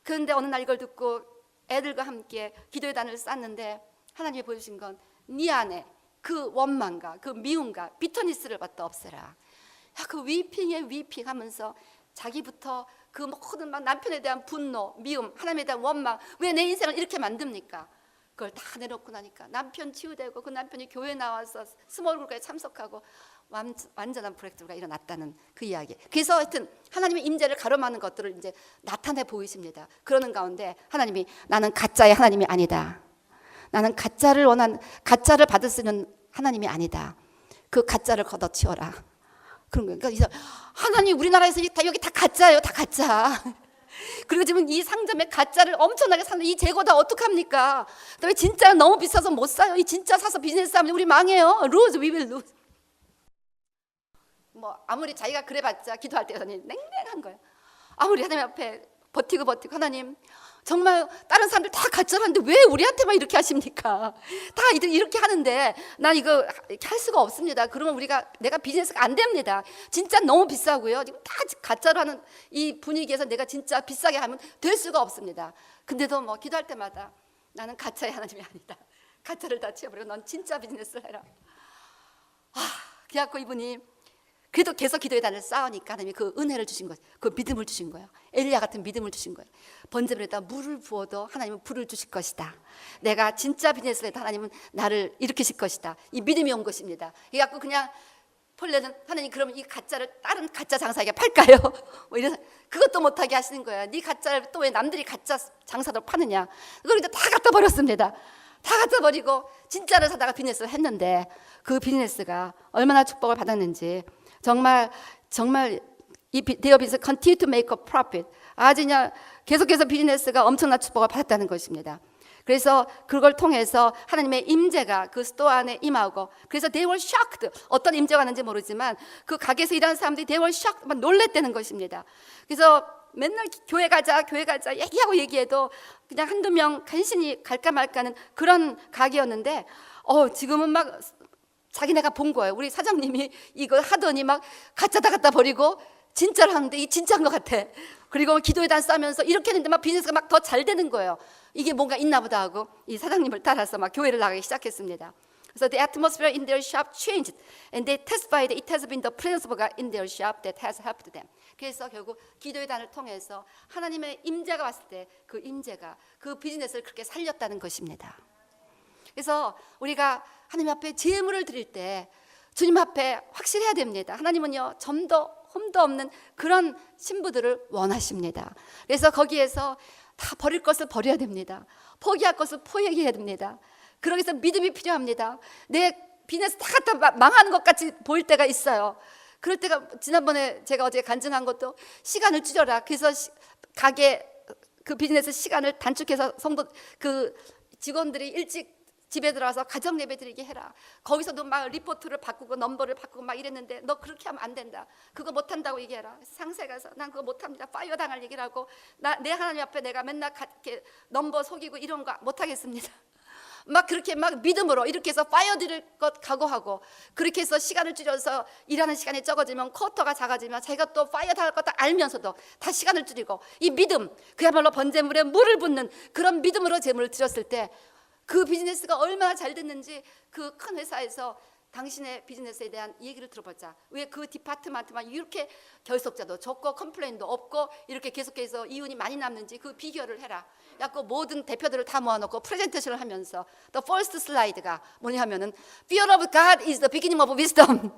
그런데 어느 날 이걸 듣고 애들과 함께 기도의 단을 쌓는데 하나님이 보여주신 건 네 안에 그 원망과 그 미움과 비터니스를 갖다 없애라. 그 위핑에 위핑하면서 자기부터 그 모든 막 남편에 대한 분노, 미움, 하나님에 대한 원망, 왜 내 인생을 이렇게 만듭니까? 그걸 다 내놓고 나니까 남편 치유되고 그 남편이 교회 나와서 스몰그룹에 참석하고 완전한 브레이크가 일어났다는 그 이야기. 그래서 하여튼 하나님의 임재를 가름하는 것들을 이제 나타내 보이십니다. 그러는 가운데 하나님이 나는 가짜의 하나님이 아니다. 나는 가짜를 받을 수 있는 하나님이 아니다. 그 가짜를 걷어치워라. 그런 거예요. 그러니까 하나님 우리나라에서 여기 다 가짜예요. 다 가짜. 그리고 지금 이 상점에 가짜를 엄청나게 사는 이 재고 다 어떡합니까? 그다음에 진짜 너무 비싸서 못 사요. 이 진짜 사서 비즈니스 하면 우리 망해요. Lose, we will lose. 뭐 아무리 자기가 그래봤자 기도할 때는 냉랭한 거예요. 아무리 하나님 앞에 버티고 하나님 정말 다른 사람들 다 가짜라는데 왜 우리한테만 이렇게 하십니까? 다 이렇게 하는데 난 이거 할 수가 없습니다. 그러면 내가 비즈니스가 안 됩니다. 진짜 너무 비싸고요. 지금 다 가짜로 하는 이 분위기에서 내가 진짜 비싸게 하면 될 수가 없습니다. 근데도 뭐 기도할 때마다 나는 가짜의 하나님이 아니다. 가짜를 다 치워버리고 넌 진짜 비즈니스를 해라. 그래갖고 이분이 그래도 계속 기도의 단을 쌓으니까 하나님이 그 은혜를 주신 거예요. 그 믿음을 주신 거예요. 엘리야 같은 믿음을 주신 거예요. 번제물에다 물을 부어도 하나님은 불을 주실 것이다. 내가 진짜 비즈니스를 해도 하나님은 나를 일으키실 것이다. 이 믿음이 온 것입니다. 그래갖고 그냥 폴레는 하나님 그러면 이 가짜를 다른 가짜 장사에게 팔까요? 뭐 이런 그것도 못하게 하시는 거야. 네 가짜를 또 왜 남들이 가짜 장사로 파느냐? 그걸 이제 다 갖다 버렸습니다. 다 갖다 버리고 진짜를 사다가 비즈니스를 했는데 그 비즈니스가 얼마나 축복을 받았는지 정말 이 대업에서 continue to make a profit 아주 그냥 계속해서 비즈니스가 엄청난 축복을 받았다는 것입니다. 그래서 그걸 통해서 하나님의 임재가 그 스토어 안에 임하고 그래서 they were shocked. 어떤 임재가 왔는지 모르지만 그 가게에서 일하는 사람들이 they were shocked. 막 놀랬다는 것입니다. 그래서 맨날 교회 가자 얘기해도 그냥 한두 명 간신히 갈까 말까는 그런 가게였는데 지금은 막 자기네가 본 거예요. 우리 사장님이 이거 하더니 막 가짜다 갖다 버리고 진짜로 하는데 이 진짜인 것 같아. 그리고 기도에 단 싸면서 이렇게 했는데 막 비즈니스가 막 더 잘 되는 거예요. 이게 뭔가 있나 보다 하고 이 사장님을 따라서 막 교회를 나가기 시작했습니다. 그래서 the atmosphere in their shop changed and they testified it has been the presence of God in their shop that has helped them. 그래서 결국 기도의 단을 통해서 하나님의 임재가 왔을 때 그 임재가 그 비즈니스를 그렇게 살렸다는 것입니다. 그래서 우리가 하나님 앞에 제물을 드릴 때 주님 앞에 확실해야 됩니다. 하나님은요 점도 흠도 없는 그런 신부들을 원하십니다. 그래서 거기에서 다 버릴 것을 버려야 됩니다. 포기할 것을 포기해야 됩니다. 그러기 위해서 믿음이 필요합니다. 내 비즈니스 다 갖다 망하는 것 같이 보일 때가 있어요. 그럴 때가 지난번에 제가 어제 간증한 것도 시간을 줄여라. 그래서 가게 그 비즈니스 시간을 단축해서 성도 그 직원들이 일찍 집에 들어와서 가정 예배 드리게 해라. 거기서도 막 리포트를 바꾸고 넘버를 바꾸고 막 이랬는데 너 그렇게 하면 안 된다. 그거 못한다고 얘기해라. 상세 가서 난 그거 못합니다. 파이어 당할 얘기를 하고 내 하나님 앞에 내가 맨날 이렇게 넘버 속이고 이런 거 못하겠습니다. 막 그렇게 막 믿음으로 이렇게 해서 파이어 드릴 것 각오하고, 그렇게 해서 시간을 줄여서 일하는 시간이 적어지면 쿼터가 작아지면 자기가 또 파이어 할 것도 알면서도 다 시간을 줄이고, 이 믿음, 그야말로 번제물에 물을 붓는 그런 믿음으로 제물을 드렸을 때 그 비즈니스가 얼마나 잘 됐는지 그 큰 회사에서 당신의 비즈니스에 대한 얘기를 들어보자. 왜 그 디파트먼트만 이렇게 결석자도 적고 컴플레인도 없고 이렇게 계속해서 이윤이 많이 남는지 그 비교를 해라. 그래서 모든 대표들을 다 모아놓고 프레젠테이션을 하면서 The first slide가 뭐냐 하면은 Fear of God is the beginning of wisdom.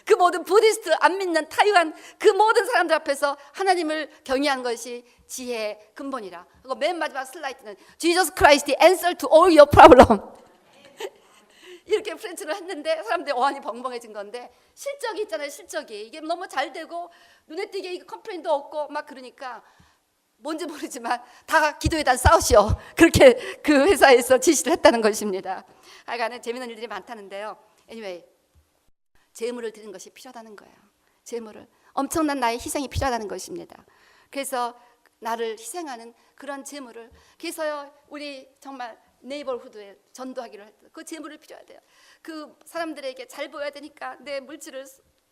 그 모든 부디스트, 안 믿는 타이완 그 모든 사람들 앞에서 하나님을 경외하는 것이 지혜의 근본이라. 그리고 맨 마지막 슬라이드는 Jesus Christ the answer to all your problem. 이렇게 프렌치를 했는데 사람들이 어안이 벙벙해진 건데, 실적이 있잖아요. 실적이 이게 너무 잘 되고 눈에 띄게 컴플레인도 없고 막 그러니까 뭔지 모르지만 다 기도에 대한 싸우시오, 그렇게 그 회사에서 지시를 했다는 것입니다. 하여간에 재미있는 일들이 많다는데요. anyway, 재물을 드리는 것이 필요하다는 거예요. 재물을, 엄청난 나의 희생이 필요하다는 것입니다. 그래서 나를 희생하는 그런 재물을, 그래서요 우리 정말 네이버후드에 전도하기로 했어요. 그 재물을 필요해야 돼요. 그 사람들에게 잘 보여야 되니까 내 물질을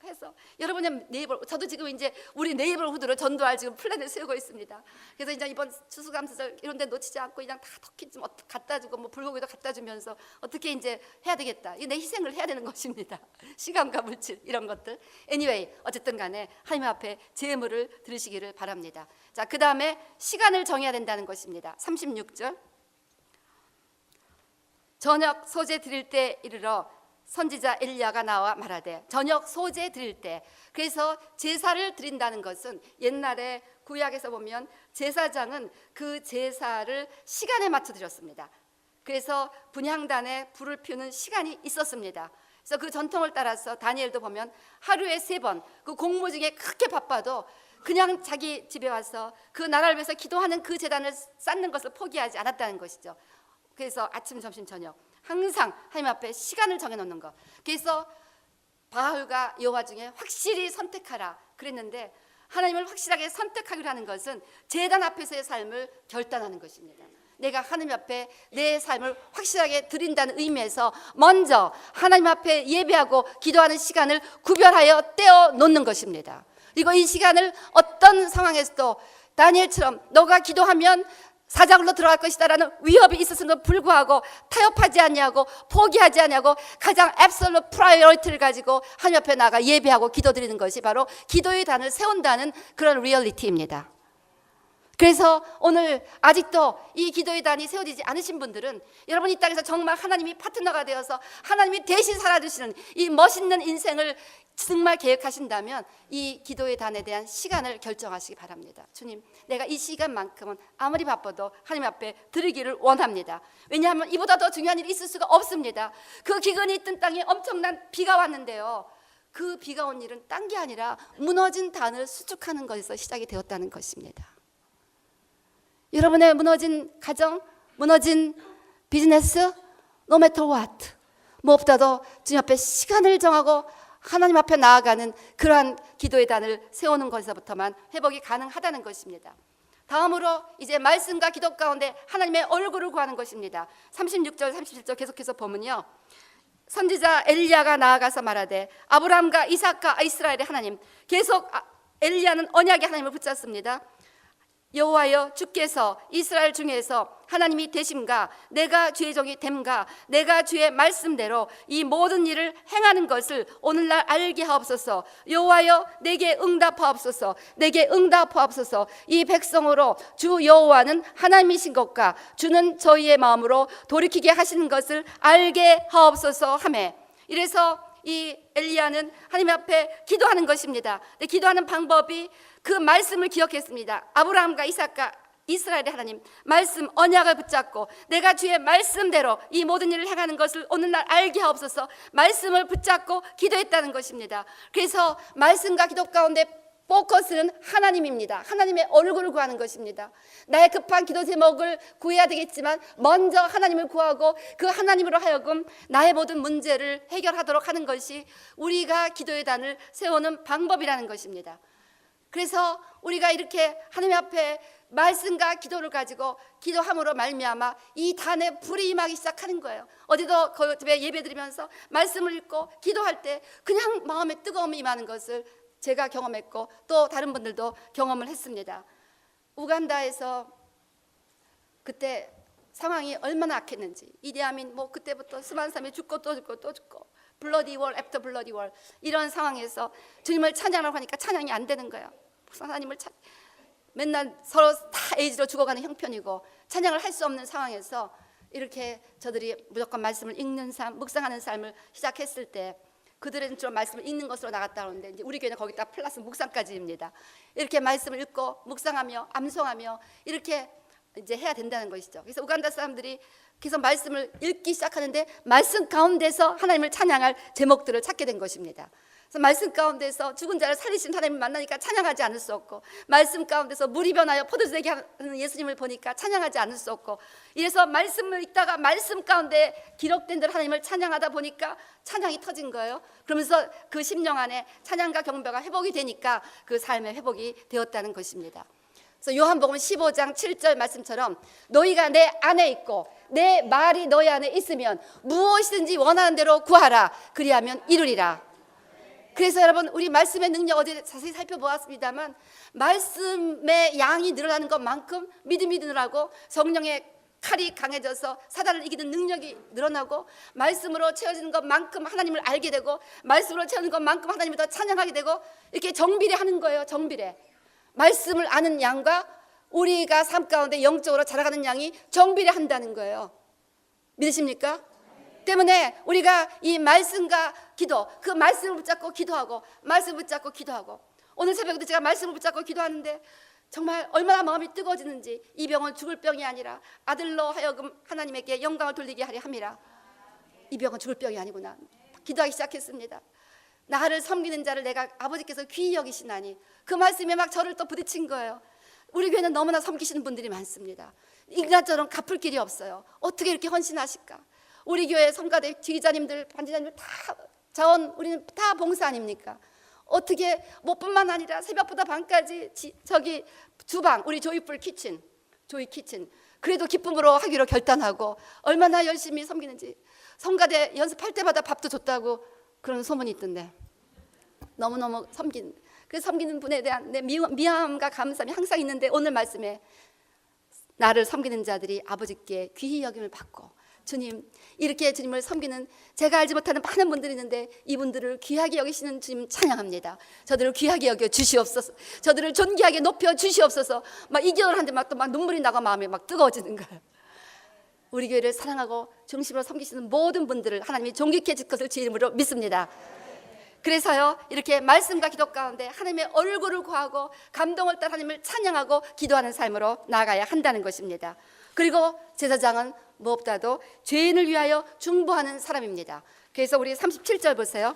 해서, 여러분의 네이버, 저도 지금 이제 우리 네이버후드로 전도할 지금 플랜을 세우고 있습니다. 그래서 이제 이번 추수감사절 이런 데 놓치지 않고 그냥 다 터키 좀 갖다 주고 뭐 불고기도 갖다 주면서 어떻게 이제 해야 되겠다. 내 희생을 해야 되는 것입니다. 시간과 물질 이런 것들. anyway, 어쨌든 간에 하나님 앞에 제물을 드리시기를 바랍니다. 자, 그 다음에 시간을 정해야 된다는 것입니다. 36절. 저녁 소재 드릴 때 이르러 선지자 엘리야가 나와 말하되, 저녁 소재 드릴 때, 그래서 제사를 드린다는 것은 옛날에 구약에서 보면 제사장은 그 제사를 시간에 맞춰 드렸습니다. 그래서 분향단에 불을 피우는 시간이 있었습니다. 그래서 그 전통을 따라서 다니엘도 보면 하루에 3번 그 공무 중에 그렇게 바빠도 그냥 자기 집에 와서 그 나라를 위해서 기도하는 그 제단을 쌓는 것을 포기하지 않았다는 것이죠. 그래서 아침, 점심, 저녁 항상 하나님 앞에 시간을 정해놓는 것. 그래서 바알과 여호와 중에 확실히 선택하라 그랬는데, 하나님을 확실하게 선택하기로 하는 것은 제단 앞에서의 삶을 결단하는 것입니다. 내가 하나님 앞에 내 삶을 확실하게 드린다는 의미에서 먼저 하나님 앞에 예배하고 기도하는 시간을 구별하여 떼어 놓는 것입니다. 그리고 이 시간을 어떤 상황에서도 다니엘처럼 너가 기도하면 사자굴로 들어갈 것이다라는 위협이 있었음에도 불구하고 타협하지 않냐고, 포기하지 않냐고, 가장 앱솔루트 프라이어리티를 가지고 하나님 앞에 나가 예배하고 기도드리는 것이 바로 기도의 단을 세운다는 그런 리얼리티입니다. 그래서 오늘 아직도 이 기도의 단이 세워지지 않으신 분들은, 여러분 이 땅에서 정말 하나님이 파트너가 되어서 하나님이 대신 살아주시는 이 멋있는 인생을 정말 계획하신다면 이 기도의 단에 대한 시간을 결정하시기 바랍니다. 주님, 내가 이 시간만큼은 아무리 바빠도 하나님 앞에 드리기를 원합니다. 왜냐하면 이보다 더 중요한 일이 있을 수가 없습니다. 그 기근이 있던 땅에 엄청난 비가 왔는데요, 그 비가 온 일은 딴 게 아니라 무너진 단을 수축하는 것에서 시작이 되었다는 것입니다. 여러분의 무너진 가정, 무너진 비즈니스, no matter what, 무엇보다도 주님 앞에 시간을 정하고 하나님 앞에 나아가는 그러한 기도의 단을 세우는 것에서부터만 회복이 가능하다는 것입니다. 다음으로 이제 말씀과 기도 가운데 하나님의 얼굴을 구하는 것입니다. 36절, 37절 계속해서 보면요, 선지자 엘리야가 나아가서 말하되 아브라함과 이삭과 이스라엘의 하나님, 계속 엘리야는 언약의 하나님을 붙잡습니다. 여호와여, 주께서 이스라엘 중에서 하나님이 되심과 내가 주의 종이 됨과 내가 주의 말씀대로 이 모든 일을 행하는 것을 오늘날 알게 하옵소서. 여호와여, 내게 응답하옵소서. 내게 응답하옵소서. 이 백성으로 주 여호와는 하나님이신 것과 주는 저희의 마음으로 돌이키게 하시는 것을 알게 하옵소서 하매, 이래서 이 엘리야는 하나님 앞에 기도하는 것입니다. 기도하는 방법이 그 말씀을 기억했습니다. 아브라함과 이삭과 이스라엘의 하나님, 말씀 언약을 붙잡고 내가 주의 말씀대로 이 모든 일을 행하는 것을 오늘날 알게 하옵소서. 말씀을 붙잡고 기도했다는 것입니다. 그래서 말씀과 기도 가운데 포커스는 하나님입니다. 하나님의 얼굴을 구하는 것입니다. 나의 급한 기도 제목을 구해야 되겠지만 먼저 하나님을 구하고 그 하나님으로 하여금 나의 모든 문제를 해결하도록 하는 것이 우리가 기도의 단을 세우는 방법이라는 것입니다. 그래서 우리가 이렇게 하나님 앞에 말씀과 기도를 가지고 기도함으로 말미암아 이 단에 불이 임하기 시작하는 거예요. 어디도 그 집에 예배 드리면서 말씀을 읽고 기도할 때 그냥 마음에 뜨거움이 임하는 것을 제가 경험했고 또 다른 분들도 경험을 했습니다. 우간다에서 그때 상황이 얼마나 악했는지, 이디아민 뭐 그때부터 수많은 사람이 죽고 또 죽고 또 죽고, 블러디 월 애프터 블러디 월, 이런 상황에서 주님을 찬양하려고 하니까 찬양이 안 되는 거예요. 하나님을 맨날 서로 다 에이즈로 죽어가는 형편이고 찬양을 할 수 없는 상황에서 이렇게 저들이 무조건 말씀을 읽는 삶, 묵상하는 삶을 시작했을 때 그들은 주로 말씀을 읽는 것으로 나갔다 오는데 이제 우리 교회는 거기다 플러스 묵상까지입니다. 이렇게 말씀을 읽고 묵상하며 암송하며 이렇게 이제 해야 된다는 것이죠. 그래서 우간다 사람들이 계속 말씀을 읽기 시작하는데 말씀 가운데서 하나님을 찬양할 제목들을 찾게 된 것입니다. 그래서 말씀 가운데서 죽은 자를 살리신 하나님을 만나니까 찬양하지 않을 수 없고, 말씀 가운데서 물이 변하여 포도주 되게 하는 예수님을 보니까 찬양하지 않을 수 없고, 이래서 말씀을 읽다가 말씀 가운데 기록된 대로 하나님을 찬양하다 보니까 찬양이 터진 거예요. 그러면서 그 심령 안에 찬양과 경배가 회복이 되니까 그 삶의 회복이 되었다는 것입니다. 그래서 요한복음 15장 7절 말씀처럼 너희가 내 안에 있고 내 말이 너희 안에 있으면 무엇이든지 원하는 대로 구하라, 그리하면 이루리라. 그래서 여러분, 우리 말씀의 능력 어제 자세히 살펴보았습니다만 말씀의 양이 늘어나는 것만큼 믿음이 늘어나고 성령의 칼이 강해져서 사단을 이기는 능력이 늘어나고, 말씀으로 채워지는 것만큼 하나님을 알게 되고, 말씀으로 채우는 것만큼 하나님을 더 찬양하게 되고, 이렇게 정비례하는 거예요. 정비례. 말씀을 아는 양과 우리가 삶 가운데 영적으로 자라가는 양이 정비례한다는 거예요. 믿으십니까? 때문에 우리가 이 말씀과 기도, 그 말씀을 붙잡고 기도하고 말씀을 붙잡고 기도하고, 오늘 새벽에도 제가 말씀을 붙잡고 기도하는데 정말 얼마나 마음이 뜨거워지는지, 이 병은 죽을 병이 아니라 아들로 하여금 하나님에게 영광을 돌리게 하려 함이라. 이 병은 죽을 병이 아니구나. 기도하기 시작했습니다. 나를 섬기는 자를 내가 아버지께서 귀히 여기시나니, 그 말씀에 막 저를 또 부딪힌 거예요. 우리 교회는 너무나 섬기시는 분들이 많습니다. 인간처럼 갚을 길이 없어요. 어떻게 이렇게 헌신하실까? 우리 교회 성가대 지휘자님들, 반지자님들 다 자원, 우리는 다 봉사 아닙니까? 어떻게 뭐 뿐만 아니라 새벽부터 밤까지 저기 주방, 우리 조이풀 키친, 조이 키친, 그래도 기쁨으로 하기로 결단하고 얼마나 열심히 섬기는지, 성가대 연습할 때마다 밥도 줬다고 그런 소문이 있던데, 너무너무 섬기는 분에 대한 내 미안함과 감사함이 항상 있는데, 오늘 말씀에 나를 섬기는 자들이 아버지께 귀히 여김을 받고, 주님, 이렇게 주님을 섬기는 제가 알지 못하는 많은 분들이 있는데 이분들을 귀하게 여기시는 주님 찬양합니다. 저들을 귀하게 여겨 주시옵소서. 저들을 존귀하게 높여 주시옵소서. 막 이 기도를 하는데 막 눈물이 나고 마음이 막 뜨거워지는 거예요. 우리 교회를 사랑하고 중심으로 섬기시는 모든 분들을 하나님이 존귀케 해줄 것을 주 이름으로 믿습니다. 그래서요, 이렇게 말씀과 기도 가운데 하나님의 얼굴을 구하고 감동을 따라 하나님을 찬양하고 기도하는 삶으로 나아가야 한다는 것입니다. 그리고 제사장은 무엇보다도 죄인을 위하여 중보하는 사람입니다. 그래서 우리 37절 보세요.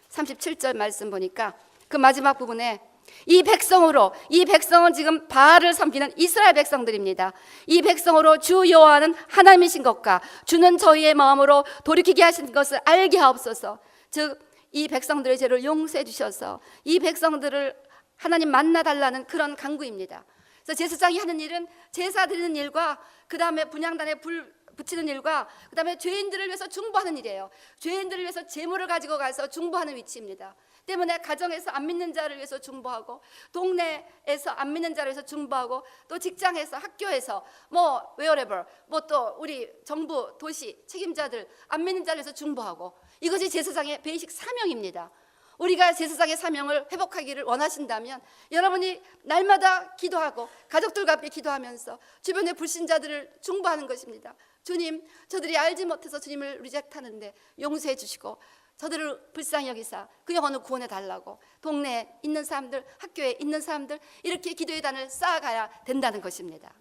37절 말씀 보니까 그 마지막 부분에 이 백성은 지금 바알을 섬기는 이스라엘 백성들입니다. 이 백성으로 주 여호와는 하나님이신 것과 주는 저희의 마음으로 돌이키게 하신 것을 알게 하옵소서. 즉 이 백성들의 죄를 용서해 주셔서 이 백성들을 하나님 만나달라는 그런 간구입니다. 그래서 제사장이 하는 일은 제사 드리는 일과 그 다음에 분향단에 불 붙이는 일과 그 다음에 죄인들을 위해서 중보하는 일이에요. 죄인들을 위해서 제물을 가지고 가서 중보하는 위치입니다. 때문에 가정에서 안 믿는 자를 위해서 중보하고, 동네에서 안 믿는 자를 위해서 중보하고, 또 직장에서, 학교에서, 뭐 wherever, 뭐 또 우리 정부, 도시 책임자들 안 믿는 자를 위해서 중보하고, 이것이 제사장의 베이직 사명입니다. 우리가 제사장의 사명을 회복하기를 원하신다면 여러분이 날마다 기도하고 가족들과 함께 기도하면서 주변의 불신자들을 중보하는 것입니다. 주님, 저들이 알지 못해서 주님을 리젝트하는데 용서해 주시고 저들을 불쌍히 여기사 그 영혼을 구원해 달라고, 동네에 있는 사람들, 학교에 있는 사람들, 이렇게 기도의 단을 쌓아가야 된다는 것입니다.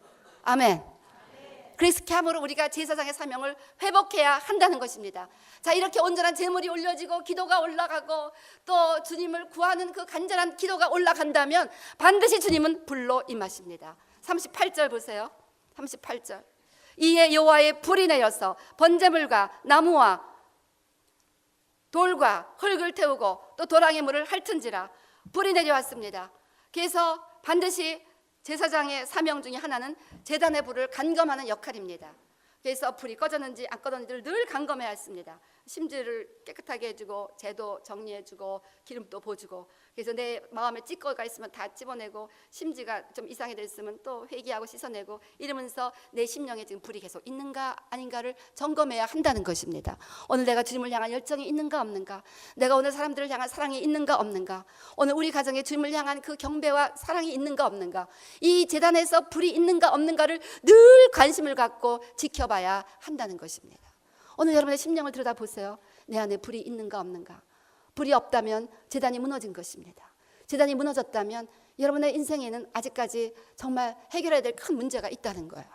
아멘. 그래서 참으로 우리가 제사장의 사명을 회복해야 한다는 것입니다. 자, 이렇게 온전한 제물이 올려지고 기도가 올라가고 또 주님을 구하는 그 간절한 기도가 올라간다면 반드시 주님은 불로 임하십니다. 38절 보세요. 38절. 이에 여호와의 불이 내려서 번제물과 나무와 돌과 흙을 태우고 또 도랑의 물을 핥은지라. 불이 내려왔습니다. 그래서 반드시 제사장의 사명 중에 하나는 제단의 불을 간검하는 역할입니다. 그래서 불이 꺼졌는지 안 꺼졌는지를 늘 간검해야 했습니다. 심지를 깨끗하게 해주고 재도 정리해주고 기름도 부어주고, 그래서 내 마음에 찌꺼기가 있으면 다 찝어내고 심지가 좀 이상이 있으면 또 회개하고 씻어내고 이러면서 내 심령에 지금 불이 계속 있는가 아닌가를 점검해야 한다는 것입니다. 오늘 내가 주님을 향한 열정이 있는가 없는가, 내가 오늘 사람들을 향한 사랑이 있는가 없는가, 오늘 우리 가정에 주님을 향한 그 경배와 사랑이 있는가 없는가, 이 제단에서 불이 있는가 없는가를 늘 관심을 갖고 지켜봐야 한다는 것입니다. 오늘 여러분의 심령을 들여다보세요. 내 안에 불이 있는가 없는가. 불이 없다면 제단이 무너진 것입니다. 제단이 무너졌다면 여러분의 인생에는 아직까지 정말 해결해야 될 큰 문제가 있다는 거예요.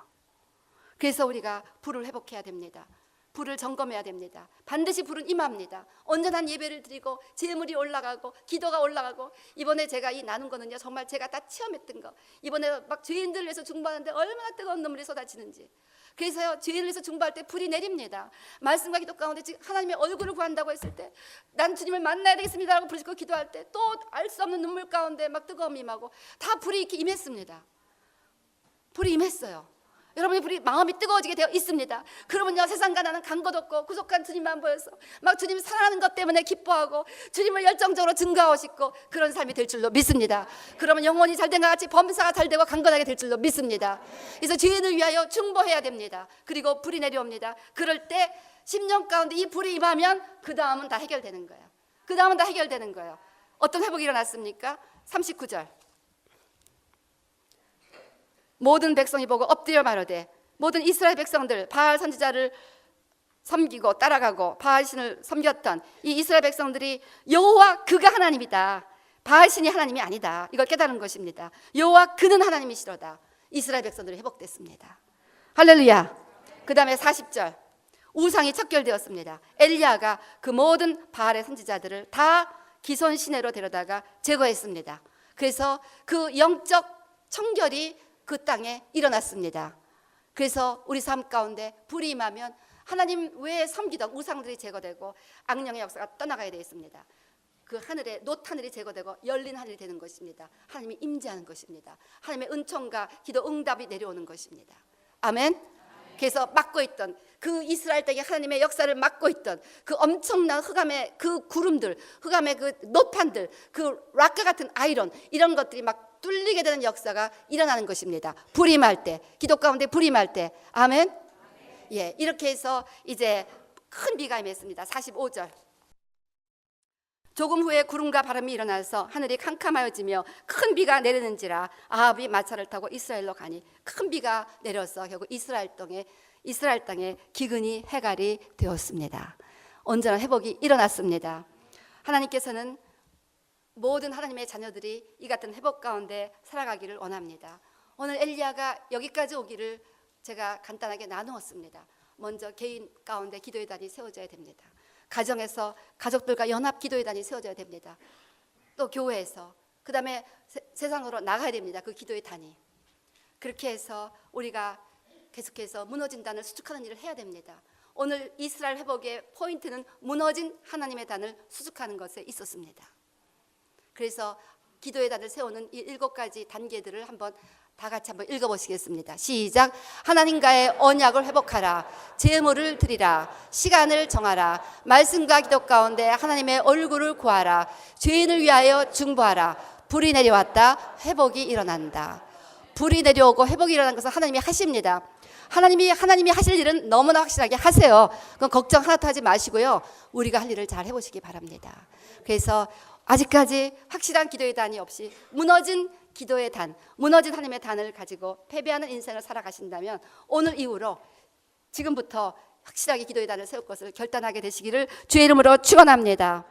그래서 우리가 불을 회복해야 됩니다. 불을 점검해야 됩니다. 반드시 불은 임합니다. 온전한 예배를 드리고 제물이 올라가고 기도가 올라가고, 이번에 제가 이 나눈 거는요, 정말 제가 다 체험했던 거. 이번에 막 죄인들을 위해서 중보하는데 얼마나 뜨거운 눈물이 쏟아지는지. 그래서요, 죄인을 위해서 중보할 때 불이 내립니다. 말씀과 기도 가운데 하나님의 얼굴을 구한다고 했을 때, 난 주님을 만나야 되겠습니다라고 부르짖고 기도할 때 또 알 수 없는 눈물 가운데 막 뜨거움이 임하고, 다 불이 이렇게 임했습니다. 불이 임했어요. 여러분이 불이 마음이 뜨거워지게 되어 있습니다. 그러면요, 세상과 나는 간 것 없고 구속한 주님만 보여서 막 주님 사랑하는 것 때문에 기뻐하고 주님을 열정적으로 증거하고 싶고 그런 삶이 될 줄로 믿습니다. 그러면 영혼이 잘된 것 같이 범사가 잘되고 강건하게 될 줄로 믿습니다. 그래서 죄인을 위하여 중보해야 됩니다. 그리고 불이 내려옵니다. 그럴 때 10년 가운데 이 불이 임하면 그 다음은 다 해결되는 거예요. 그 다음은 다 해결되는 거예요. 어떤 회복이 일어났습니까? 39절. 모든 백성이 보고 엎드려 말하되, 모든 이스라엘 백성들 바알 선지자를 섬기고 따라가고 바알 신을 섬겼던 이 이스라엘 백성들이 여호와 그가 하나님이다, 바알 신이 하나님이 아니다, 이걸 깨달은 것입니다. 여호와 그는 하나님이시로다. 이스라엘 백성들이 회복됐습니다. 할렐루야. 그 다음에 40절. 우상이 척결되었습니다. 엘리야가 그 모든 바알의 선지자들을 다 기손 시내로 데려다가 제거했습니다. 그래서 그 영적 청결이 그 땅에 일어났습니다. 그래서 우리 삶 가운데 불이 임하면 하나님 외에 섬기던 우상들이 제거되고 악령의 역사가 떠나가야 되겠습니다. 그 하늘에 놋하늘이 제거되고 열린 하늘이 되는 것입니다. 하나님이 임재하는 것입니다. 하나님의 은총과 기도 응답이 내려오는 것입니다. 아멘. 그래서 막고 있던 그 이스라엘 땅에 하나님의 역사를 막고 있던 그 엄청난 흑암의 그 구름들, 흑암의 그 노판들, 그 락과 같은 아이론, 이런 것들이 막 뚫리게 되는 역사가 일어나는 것입니다. 불이 임할 때, 기도 가운데 불이 임할 때. 아멘. 예, 이렇게 해서 이제 큰 비가 임했습니다. 45절. 조금 후에 구름과 바람이 일어나서 하늘이 캄캄하여지며 큰 비가 내리는지라 아합이 마차를 타고 이스라엘로 가니, 큰 비가 내려서 결국 이스라엘 땅에 기근이 해갈이 되었습니다. 온전한 회복이 일어났습니다. 하나님께서는 모든 하나님의 자녀들이 이 같은 회복 가운데 살아가기를 원합니다. 오늘 엘리야가 여기까지 오기를 제가 간단하게 나누었습니다. 먼저 개인 가운데 기도의 단이 세워져야 됩니다. 가정에서 가족들과 연합 기도의 단이 세워져야 됩니다. 또 교회에서, 그 다음에 세상으로 나가야 됩니다. 그 기도의 단이. 그렇게 해서 우리가 계속해서 무너진 단을 수축하는 일을 해야 됩니다. 오늘 이스라엘 회복의 포인트는 무너진 하나님의 단을 수축하는 것에 있었습니다. 그래서 기도의 단을 세우는 이 7가지 단계들을 한번 다 같이 한번 읽어보시겠습니다. 시작. 하나님과의 언약을 회복하라. 제물을 드리라. 시간을 정하라. 말씀과 기도 가운데 하나님의 얼굴을 구하라. 죄인을 위하여 중보하라. 불이 내려왔다. 회복이 일어난다. 불이 내려오고 회복이 일어난 것은 하나님이 하십니다. 하나님이 하실 일은 너무나 확실하게 하세요. 그건 걱정 하나도 하지 마시고요, 우리가 할 일을 잘 해보시기 바랍니다. 그래서 아직까지 확실한 기도의 단이 없이 무너진 기도의 단, 무너진 하나님의 단을 가지고 패배하는 인생을 살아가신다면 오늘 이후로 지금부터 확실하게 기도의 단을 세울 것을 결단하게 되시기를 주의 이름으로 축원합니다.